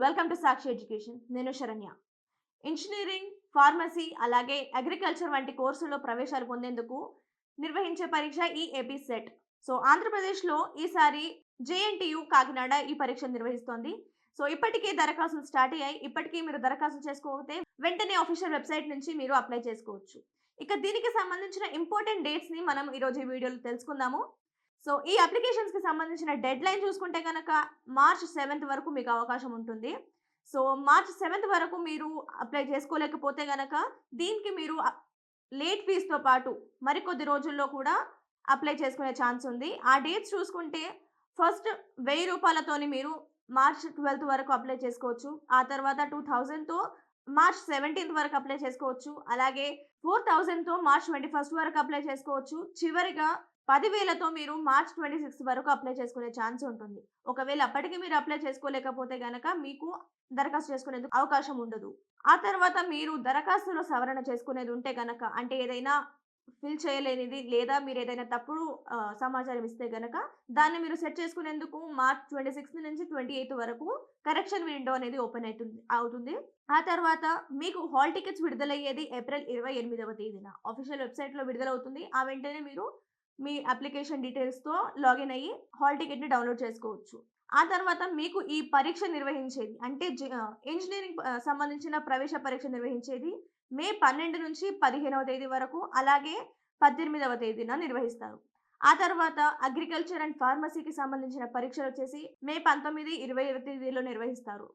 Welcome to Sakshi education. నేను Saranya. Engineering, pharmacy అలాగే agriculture వంటి కోర్సుల్లో ప్రవేశాలు పొందేందుకు నిర్వహించే పరీక్ష ఈ ఏపీ సెట్. సో ఆంధ్రప్రదేశ్లో ఈసారి జేఎన్టీయు కాకినాడ ఈ పరీక్షను నిర్వహిస్తోంది. సో ఇప్పటికే దరఖాస్తులు స్టార్ట్ అయ్యాయి. ఇప్పటికీ మీరు దరఖాస్తు చేసుకోకపోతే వెంటనే ఆఫీషియల్ వెబ్సైట్ నుంచి మీరు అప్లై చేసుకోవచ్చు. ఇక దీనికి సంబంధించిన ఇంపార్టెంట్ డేట్స్ని మనం ఈరోజు ఈ వీడియోలో తెలుసుకుందాము. సో ఈ అప్లికేషన్స్కి సంబంధించిన డెడ్ లైన్ చూసుకుంటే కనుక మార్చ్ 7th వరకు మీకు అవకాశం ఉంటుంది. సో మార్చ్ 7th వరకు మీరు అప్లై చేసుకోలేకపోతే కనుక దీనికి మీరు లేట్ ఫీజుతో పాటు మరికొద్ది రోజుల్లో కూడా అప్లై చేసుకునే ఛాన్స్ ఉంది. ఆ డేట్స్ చూసుకుంటే ఫస్ట్ 1000 రూపాయలతోని మీరు మార్చ్ 12th వరకు అప్లై చేసుకోవచ్చు. ఆ తర్వాత 2000తో మార్చ్ 17th వరకు అప్లై చేసుకోవచ్చు. అలాగే 4000తో మార్చ్ 21st వరకు అప్లై చేసుకోవచ్చు. చివరిగా 10,000తో మీరు మార్చ్ 26th వరకు అప్లై చేసుకునే ఛాన్స్ ఉంటుంది. ఒకవేళ అప్పటికి మీరు అప్లై చేసుకోలేకపోతే గనక మీకు దరఖాస్తు చేసుకునేందుకు అవకాశం ఉండదు. ఆ తర్వాత మీరు దరఖాస్తులో సవరణ చేసుకునేది ఉంటే గనక, అంటే ఏదైనా ఫిల్ చేయలేనిది లేదా మీరు ఏదైనా తప్పుడు సమాచారం ఇస్తే గనక దాన్ని మీరు సెట్ చేసుకునేందుకు మార్చ్ 26 నుంచి 28 వరకు కరెక్షన్ విండో అనేది ఓపెన్ అవుతుంది. ఆ తర్వాత మీకు హాల్ టికెట్స్ విడుదలయ్యేది ఏప్రిల్ 28వ తేదీన ఆఫీషియల్ వెబ్సైట్లో విడుదలవుతుంది. ఆ వెంటనే మీరు మీ అప్లికేషన్ డీటెయిల్స్తో లాగిన్ అయ్యి హాల్ టికెట్ని డౌన్లోడ్ చేసుకోవచ్చు. ఆ తర్వాత మీకు ఈ పరీక్ష నిర్వహించేది అంటే ఇంజనీరింగ్ సంబంధించిన ప్రవేశ పరీక్ష నిర్వహించేది మే 12 నుంచి 15వ తేదీ వరకు, అలాగే 18వ తేదీన నిర్వహిస్తారు. ఆ తర్వాత అగ్రికల్చర్ అండ్ ఫార్మసీకి సంబంధించిన పరీక్షలు వచ్చేసి మే 19, 20వ తేదీలో నిర్వహిస్తారు.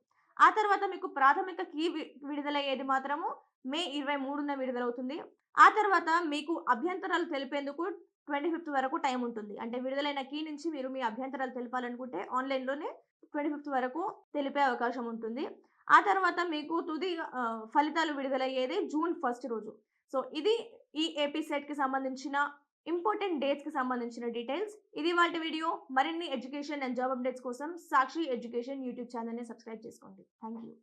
ఆ తర్వాత మీకు ప్రాథమిక కీ విడుదలయ్యేది మాత్రము మే 23న విడుదలవుతుంది. ఆ తర్వాత మీకు అభ్యంతరాలు తెలిపేందుకు 25th వరకు టైం ఉంటుంది. అంటే విడుదలైన కీ నుంచి మీరు మీ అభ్యంతరాలు తెలపాలనుకుంటే ఆన్లైన్లోనే 25th వరకు తెలిపే అవకాశం ఉంటుంది. ఆ తర్వాత మీకు తుది ఫలితాలు విడుదలయ్యేది జూన్ 1 రోజు. సో ఇది ఈ ఏపీ సెట్కి సంబంధించిన ఇంపార్టెంట్ డేట్స్కి సంబంధించిన డీటెయిల్స్. ఇది వాటి వీడియో. మరిన్ని ఎడ్యుకేషన్ అండ్ జాబ్ అప్డేట్స్ కోసం సాక్షి ఎడ్యుకేషన్ యూట్యూబ్ ఛానల్ని సబ్స్క్రైబ్ చేసుకోండి. Thank you.